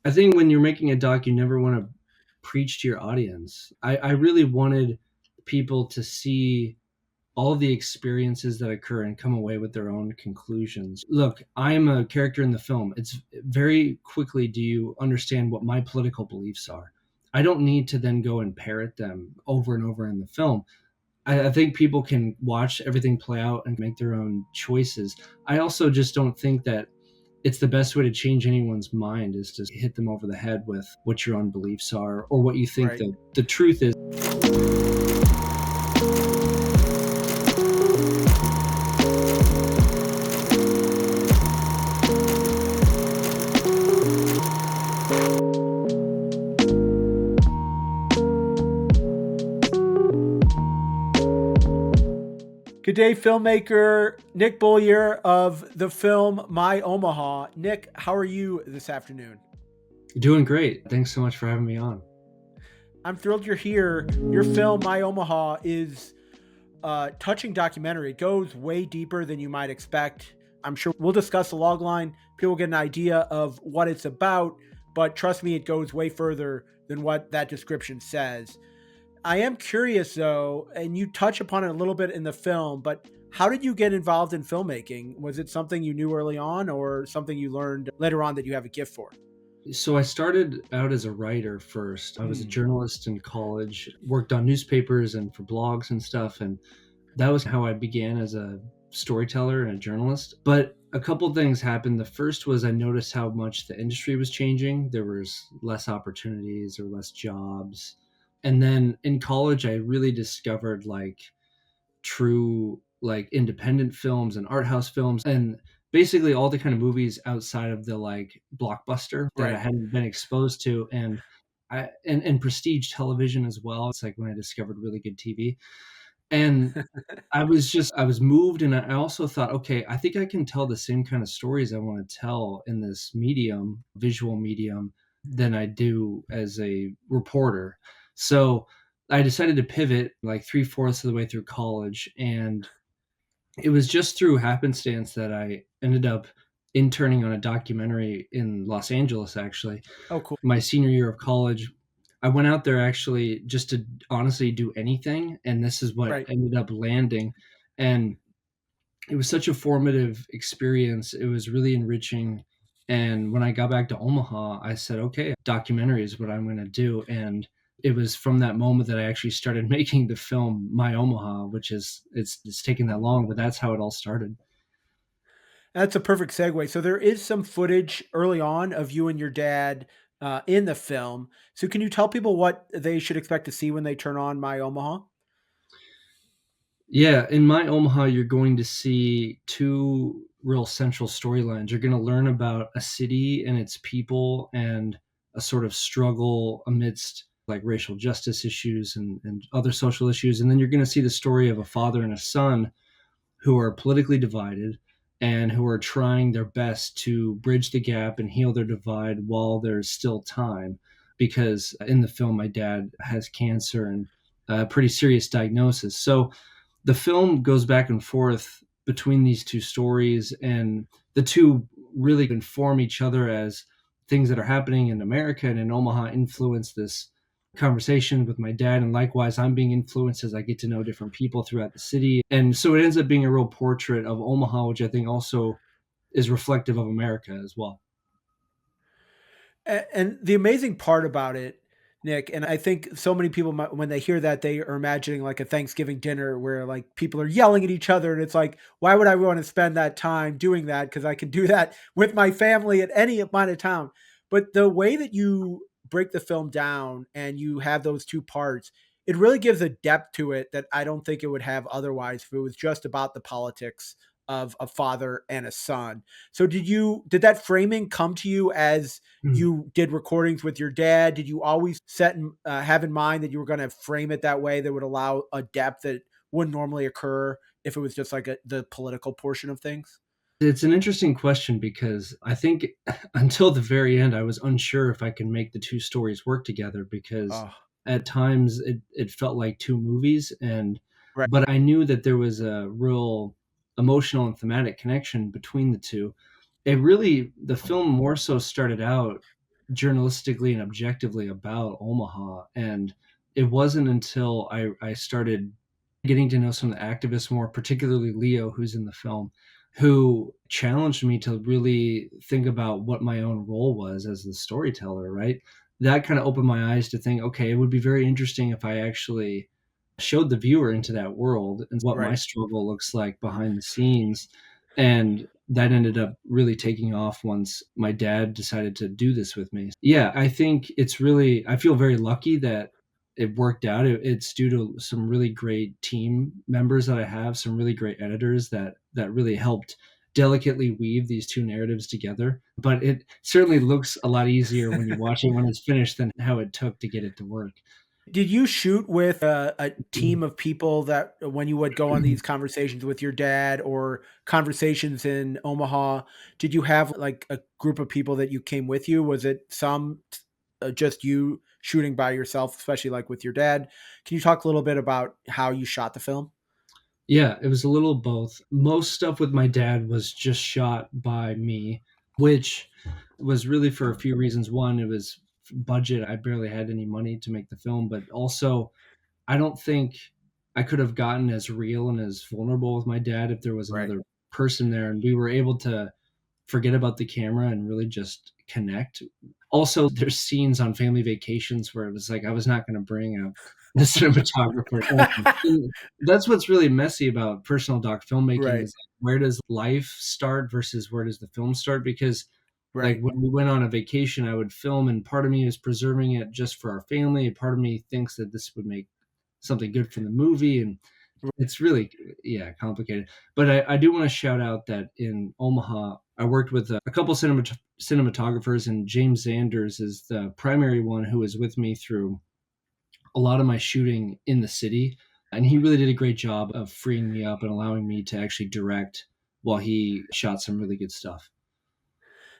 I think when you're making a doc, you never want to preach to your audience. I really wanted people to see all of the experiences that occur and come away with their own conclusions. Look, I am a character in the film. It's very quickly do you understand what my political beliefs are. I don't need to then go and parrot them over and over in the film. I think people can watch everything play out and make their own choices. I also just don't think that it's the best way to change anyone's mind is to hit them over the head with what your own beliefs are or what you think Right. the truth is. Good day, filmmaker Nick Beaulieu of the film My Omaha. Nick, how are you this afternoon? Doing great. Thanks so much for having me on. I'm thrilled you're here. Your film My Omaha is a touching documentary. It goes way deeper than you might expect. I'm sure we'll discuss the logline. People get an idea of what it's about, but trust me, it goes way further than what that description says. I am curious though, and you touch upon it a little bit in the film, but how did you get involved in filmmaking? Was it something you knew early on or something you learned later on that you have a gift for? So I started out as a writer first. I was a Hmm. journalist in college, worked on newspapers and for blogs and stuff. And that was how I began as a storyteller and a journalist. But a couple things happened. The first was I noticed how much the industry was changing. There was less opportunities or less jobs. And then in college, I really discovered like true like independent films and art house films and basically all the kind of movies outside of the like blockbuster that I Right. hadn't been exposed to. And and prestige television as well. It's like when I discovered really good TV. And I was moved, and I also thought, okay, I think I can tell the same kind of stories I want to tell in this medium, visual medium, than I do as a reporter. So I decided to pivot like three-fourths of the way through college, and it was just through happenstance that I ended up interning on a documentary in Los Angeles, actually. Oh, cool. My senior year of college, I went out there actually just to honestly do anything, and this is what Right. ended up landing. And it was such a formative experience. It was really enriching. And when I got back to Omaha, I said, okay, documentary is what I'm going to do. And it was from that moment that I actually started making the film My Omaha, which is it's taken that long, but that's how it all started. That's a perfect segue. So there is some footage early on of you and your dad in the film. So can you tell people what they should expect to see when they turn on My Omaha? Yeah, in My Omaha, you're going to see two real central storylines. You're going to learn about a city and its people and a sort of struggle amidst like racial justice issues and other social issues. And then you're going to see the story of a father and a son who are politically divided and who are trying their best to bridge the gap and heal their divide while there's still time. Because in the film, my dad has cancer and a pretty serious diagnosis. So the film goes back and forth between these two stories, and the two really inform each other as things that are happening in America and in Omaha influence this conversation with my dad, and likewise I'm being influenced as I get to know different people throughout the city. And so it ends up being a real portrait of Omaha, which I think also is reflective of America as well. And the amazing part about it, Nick, and I think so many people, when they hear that, they are imagining like a Thanksgiving dinner where like people are yelling at each other. And it's like, why would I want to spend that time doing that? Because I can do that with my family at any amount of time. But the way that you break the film down and you have those two parts, it really gives a depth to it that I don't think it would have otherwise if it was just about the politics of a father and a son. So did that framing come to you as Mm. you did recordings with your dad? Did you always have in mind that you were going to frame it that way that would allow a depth that wouldn't normally occur if it was just like the political portion of things? It's an interesting question because I think until the very end, I was unsure if I can make the two stories work together because Oh, at times it felt like two movies. And right. but I knew that there was a real emotional and thematic connection between the two. It really, the film more so started out journalistically and objectively about Omaha. And it wasn't until I started getting to know some of the activists more, particularly Leo, who's in the film, who challenged me to really think about what my own role was as the storyteller, right? That kind of opened my eyes to think, okay, it would be very interesting if I actually showed the viewer into that world and what my Right. struggle looks like behind the scenes. And that ended up really taking off once my dad decided to do this with me. Yeah, I think it's really, I feel very lucky that it worked out. It's due to some really great team members that I have, some really great editors that really helped delicately weave these two narratives together. But it certainly looks a lot easier when you watch it when it's finished than how it took to get it to work. Did you shoot with a team of people that when you would go on these conversations with your dad or conversations in Omaha, did you have like a group of people that you came with you? Was it just you shooting by yourself, especially like with your dad? Can you talk a little bit about how you shot the film? Yeah, it was a little of both. Most stuff with my dad was just shot by me, which was really for a few reasons. One, it was budget. I barely had any money to make the film, but also I don't think I could have gotten as real and as vulnerable with my dad if there was Right. another person there and we were able to forget about the camera and really just connect. Also, there's scenes on family vacations where it was like I was not going to bring a cinematographer. And that's what's really messy about personal doc filmmaking Right. is like, where does life start versus where does the film start? Because like Right. when we went on a vacation, I would film, and part of me is preserving it just for our family. And part of me thinks that this would make something good for the movie, and it's really, yeah, complicated. But I do want to shout out that in Omaha, I worked with a couple cinematographers, and James Zanders is the primary one who was with me through a lot of my shooting in the city. And he really did a great job of freeing me up and allowing me to actually direct while he shot some really good stuff.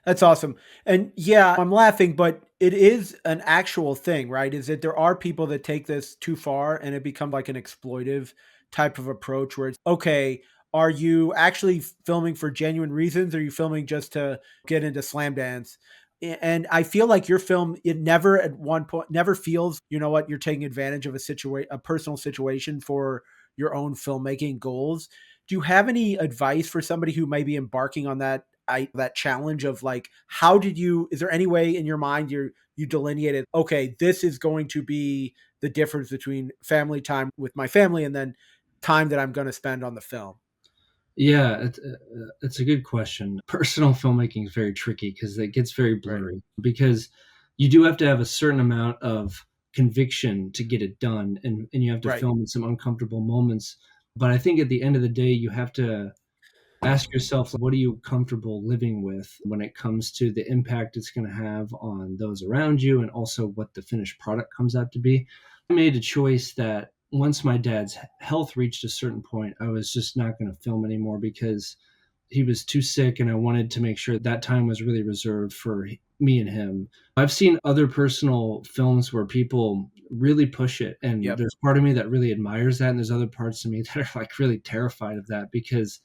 That's awesome. And yeah, I'm laughing, but it is an actual thing, right? Is that there are people that take this too far and it becomes like an exploitive type of approach where it's okay, are you actually filming for genuine reasons? Or are you filming just to get into slam dance? And I feel like your film, it never at one point never feels, you know what, you're taking advantage of a personal situation for your own filmmaking goals. Do you have any advice for somebody who may be embarking on that challenge of like how did you is there any way in your mind you delineated okay, this is going to be the difference between family time with my family and then time that I'm going to spend on the film? Yeah, it's a good question. Personal filmmaking is very tricky because it gets very Right. blurry because you do have to have a certain amount of conviction to get it done, and you have to Right. film in some uncomfortable moments. But I think at the end of the day, you have to ask yourself, what are you comfortable living with when it comes to the impact it's going to have on those around you and also what the finished product comes out to be. I made a choice that once my dad's health reached a certain point, I was just not going to film anymore because he was too sick and I wanted to make sure that time was really reserved for me and him. I've seen other personal films where people really push it, and Yep. there's part of me that really admires that and there's other parts of me that are like really terrified of that because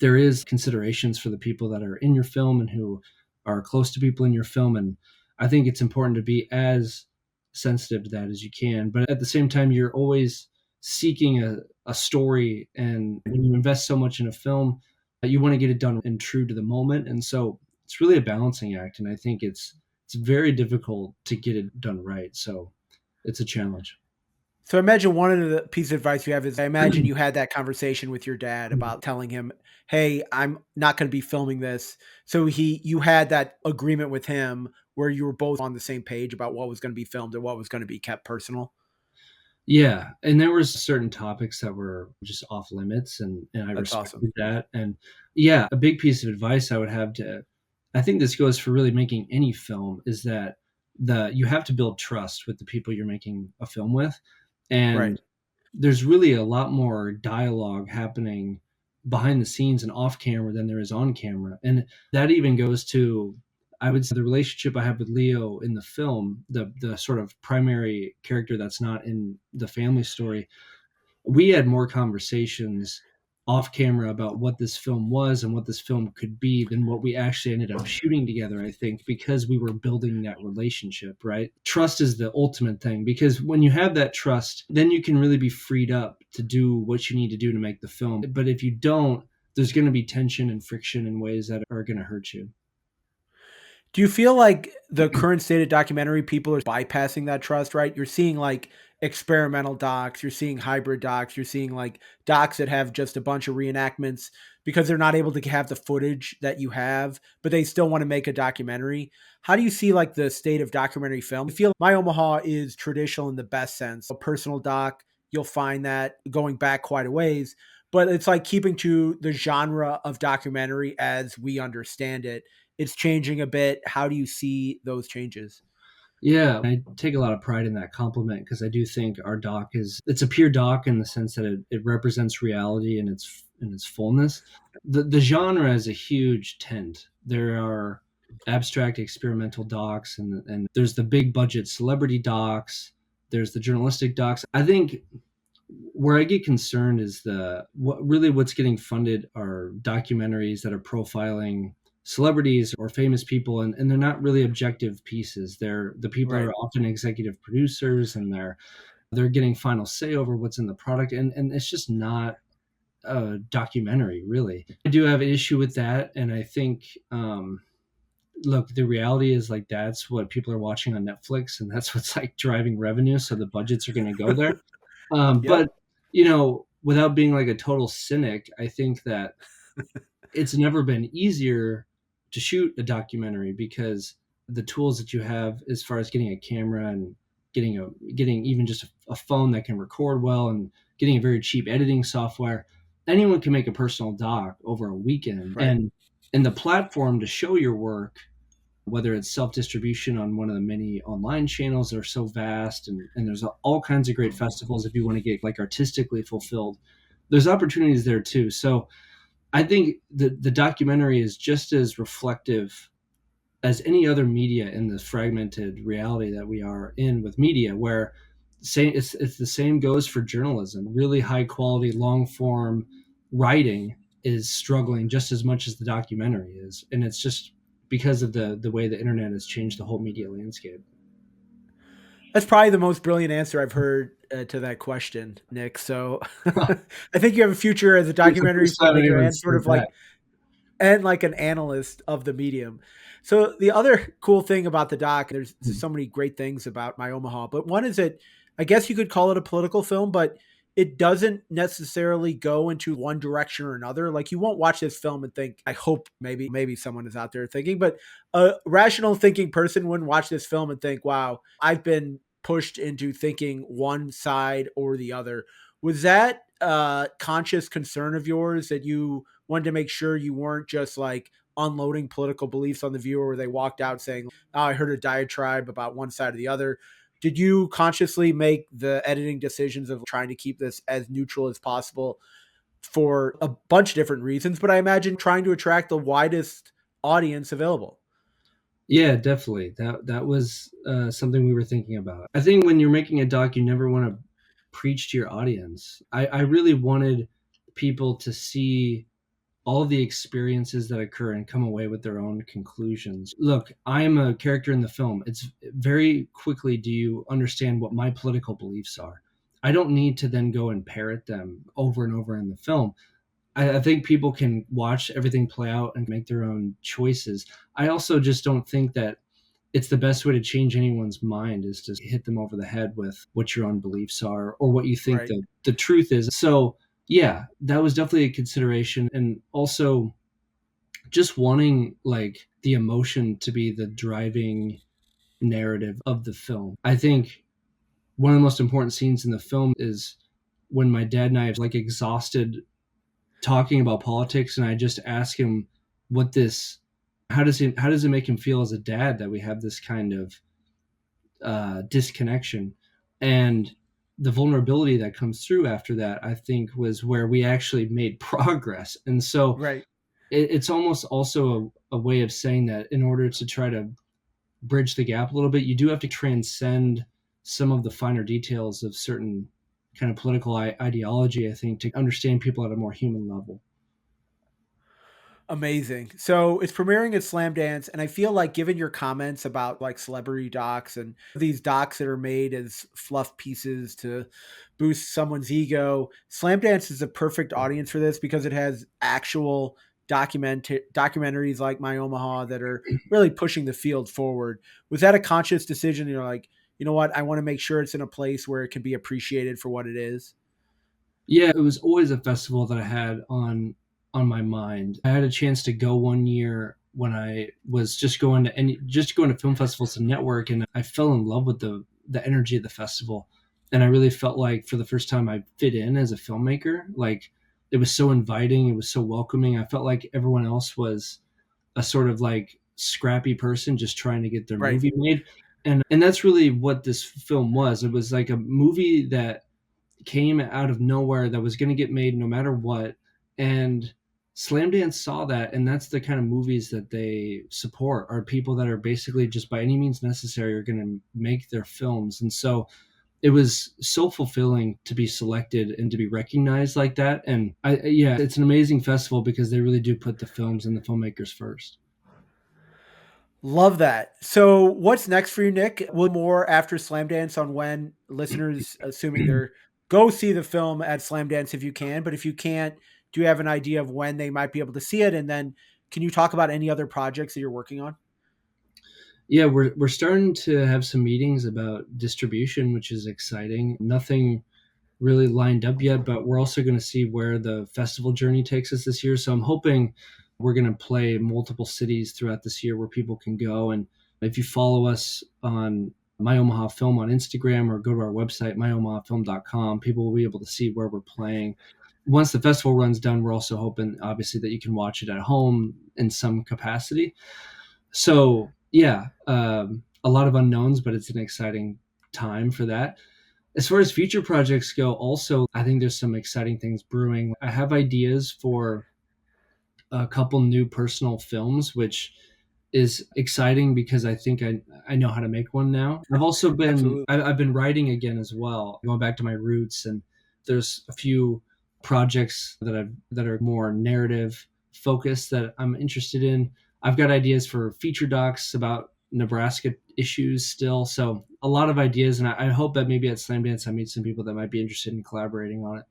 there is considerations for the people that are in your film and who are close to people in your film. And I think it's important to be as sensitive to that as you can, but at the same time you're always seeking a story, and when you invest so much in a film, you want to get it done and true to the moment. And so it's really a balancing act, and I think it's very difficult to get it done right, so it's a challenge. So I imagine one of the piece of advice you have is I imagine you had that conversation with your dad about telling him, "Hey, I'm not going to be filming this." So you had that agreement with him where you were both on the same page about what was going to be filmed and what was going to be kept personal. Yeah, and there was certain topics that were just off limits, and I That's awesome. respected that. And yeah, a big piece of advice I would have to, I think this goes for really making any film, is that the you have to build trust with the people you're making a film with. Right. And there's really a lot more dialogue happening behind the scenes and off camera than there is on camera. And that even goes to, I would say, the relationship I have with Leo in the film, the sort of primary character that's not in the family story. We had more conversations off camera about what this film was and what this film could be than what we actually ended up shooting together, I think, because we were building that relationship, right? Trust is the ultimate thing, because when you have that trust, then you can really be freed up to do what you need to do to make the film. But if you don't, there's going to be tension and friction in ways that are going to hurt you. Do you feel like the current state of documentary people are bypassing that trust, right? You're seeing like experimental docs, you're seeing hybrid docs, you're seeing like docs that have just a bunch of reenactments because they're not able to have the footage that you have, but they still want to make a documentary. How do you see like the state of documentary film? I feel My Omaha is traditional in the best sense. A personal doc, you'll find that going back quite a ways, but it's like keeping to the genre of documentary as we understand it. It's changing a bit. How do you see those changes? Yeah, I take a lot of pride in that compliment because I do think our doc is it's a pure doc in the sense that it represents reality in its fullness. The genre is a huge tent. There are abstract experimental docs and there's the big budget celebrity docs, there's the journalistic docs. I think where I get concerned is what's getting funded are documentaries that are profiling celebrities or famous people, and they're not really objective pieces. The people Right. are often executive producers, and they're getting final say over what's in the product, and it's just not a documentary, really. I do have an issue with that, and I think look, the reality is like that's what people are watching on Netflix, and that's what's like driving revenue, so the budgets are going to go there. Yep. But without being like a total cynic, I think that it's never been easier to shoot a documentary because the tools that you have as far as getting a camera and getting even just a phone that can record well and getting a very cheap editing software, anyone can make a personal doc over a weekend. Right. And the platform to show your work, whether it's self-distribution on one of the many online channels that are so vast, and there's all kinds of great festivals if you want to get like artistically fulfilled, there's opportunities there too. So I think the documentary is just as reflective as any other media in this fragmented reality that we are in with media, where it's the same goes for journalism. Really high quality long form writing is struggling just as much as the documentary is, and it's just because of the way the internet has changed the whole media landscape. That's probably the most brilliant answer I've heard to that question, Nick. So I think you have a future as a It's the documentary first time filmmaker anyone and sort said of that. like and like an analyst of the medium. So the other cool thing about the doc, there's so many great things about My Omaha, but one is that I guess you could call it a political film, but it doesn't necessarily go into one direction or another. Like you won't watch this film and think, I hope maybe someone is out there thinking, but a rational thinking person wouldn't watch this film and think, wow, I've been pushed into thinking one side or the other. Was that a conscious concern of yours that you wanted to make sure you weren't just like unloading political beliefs on the viewer where they walked out saying, oh, I heard a diatribe about one side or the other? Did you consciously make the editing decisions of trying to keep this as neutral as possible for a bunch of different reasons? But I imagine trying to attract the widest audience available. Yeah, definitely. That was something we were thinking about. I think when you're making a doc, you never want to preach to your audience. I really wanted people to see all of the experiences that occur and come away with their own conclusions. Look, I am a character in the film. It's very quickly do you understand what my political beliefs are. I don't need to then go and parrot them over and over in the film. I think people can watch everything play out and make their own choices. I also just don't think that it's the best way to change anyone's mind is to hit them over the head with what your own beliefs are or what you think Right. the truth is. So yeah, that was definitely a consideration. And also just wanting like the emotion to be the driving narrative of the film. I think one of the most important scenes in the film is when my dad and I are like exhausted talking about politics, and I just ask him what this how does it make him feel as a dad that we have this kind of disconnection, and the vulnerability that comes through after that I think was where we actually made progress. And so Right. it's almost also a way of saying that in order to try to bridge the gap a little bit, you do have to transcend some of the finer details of certain kind of political ideology, I think, to understand people at a more human level. Amazing. So it's premiering at Slam Dance, and I feel like given your comments about like celebrity docs and these docs that are made as fluff pieces to boost someone's ego, Slam Dance is a perfect audience for this because it has actual documentaries like My Omaha that are really pushing the field forward. Was that a conscious decision? You're like, you know what? I want to make sure it's in a place where it can be appreciated for what it is. Yeah, it was always a festival that I had on my mind. I had a chance to go one year when I was just going to film festivals to network, and I fell in love with the energy of the festival. And I really felt like for the first time I fit in as a filmmaker. Like it was so inviting, it was so welcoming. I felt like everyone else was a sort of like scrappy person just trying to get their Right. movie made. And that's really what this film was. It was like a movie that came out of nowhere that was going to get made no matter what. And Slamdance saw that, and that's the kind of movies that they support, are people that are basically just by any means necessary are going to make their films. And so it was so fulfilling to be selected and to be recognized like that. And yeah, it's an amazing festival because they really do put the films and the filmmakers first. Love that. So, what's next for you, Nick? Will more after Slam Dance on when listeners, assuming they're go see the film at Slam Dance if you can, but if you can't, do you have an idea of when they might be able to see it? And then, can you talk about any other projects that you're working on? Yeah, we're starting to have some meetings about distribution, which is exciting. Nothing really lined up yet, but we're also going to see where the festival journey takes us this year. So I'm hoping we're going to play multiple cities throughout this year where people can go. And if you follow us on My Omaha Film on Instagram or go to our website, myomahafilm.com, people will be able to see where we're playing. Once the festival run's done, we're also hoping, obviously, that you can watch it at home in some capacity. So, yeah, a lot of unknowns, but it's an exciting time for that. As far as future projects go, also, I think there's some exciting things brewing. I have ideas for a couple new personal films, which is exciting because I think I know how to make one now. Absolutely. I've been writing again as well, going back to my roots, and there's a few projects that are more narrative focused that I'm interested in. I've got ideas for feature docs about Nebraska issues still, so a lot of ideas, and I hope that maybe at Slam Dance I meet some people that might be interested in collaborating on it.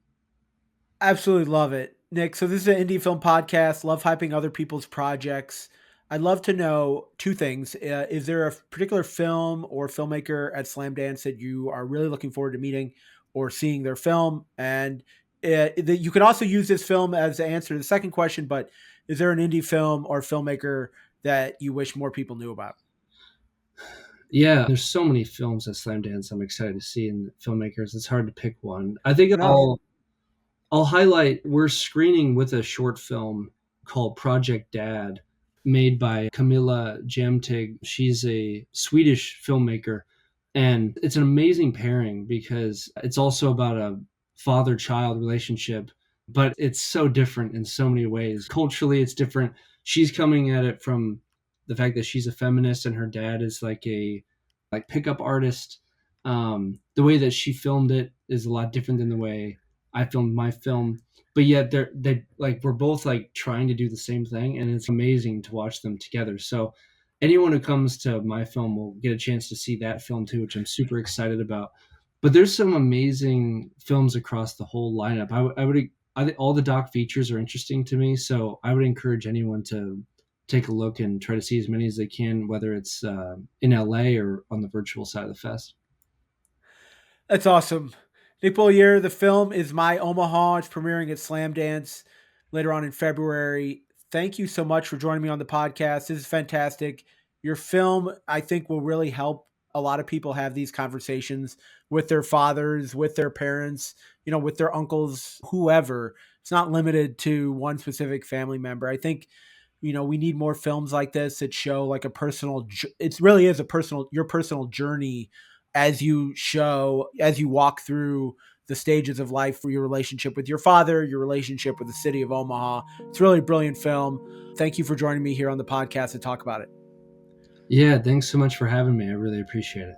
Absolutely love it, Nick. So this is an indie film podcast. Love hyping other people's projects. I'd love to know two things. Is there a particular film or filmmaker at Slam Dance that you are really looking forward to meeting or seeing their film? And you can also use this film as the answer to the second question. But is there an indie film or filmmaker that you wish more people knew about? Yeah, there's so many films at Slam Dance I'm excited to see, and filmmakers. It's hard to pick one. I think Enough. I'll highlight we're screening with a short film called Project Dad, made by Camilla Jamtig. She's a Swedish filmmaker, and it's an amazing pairing because it's also about a father-child relationship, but it's so different in so many ways. Culturally, it's different. She's coming at it from the fact that she's a feminist and her dad is like a pickup artist. The way that she filmed it is a lot different than the way I filmed my film, but yet they like we're both like trying to do the same thing, and it's amazing to watch them together. So anyone who comes to my film will get a chance to see that film too, which I'm super excited about. But there's some amazing films across the whole lineup. I think all the doc features are interesting to me, so I would encourage anyone to take a look and try to see as many as they can, whether it's in LA or on the virtual side of the fest. That's awesome. Nick Beaulieu, the film is My Omaha. It's premiering at Slam Dance later on in February. Thank you so much for joining me on the podcast. This is fantastic. Your film, I think, will really help a lot of people have these conversations with their fathers, with their parents, with their uncles, whoever. It's not limited to one specific family member. I think we need more films like this that show like a personal it really is a personal your personal journey as you walk through the stages of life for your relationship with your father, your relationship with the city of Omaha. It's really a brilliant film. Thank you for joining me here on the podcast to talk about it. Yeah, thanks so much for having me. I really appreciate it.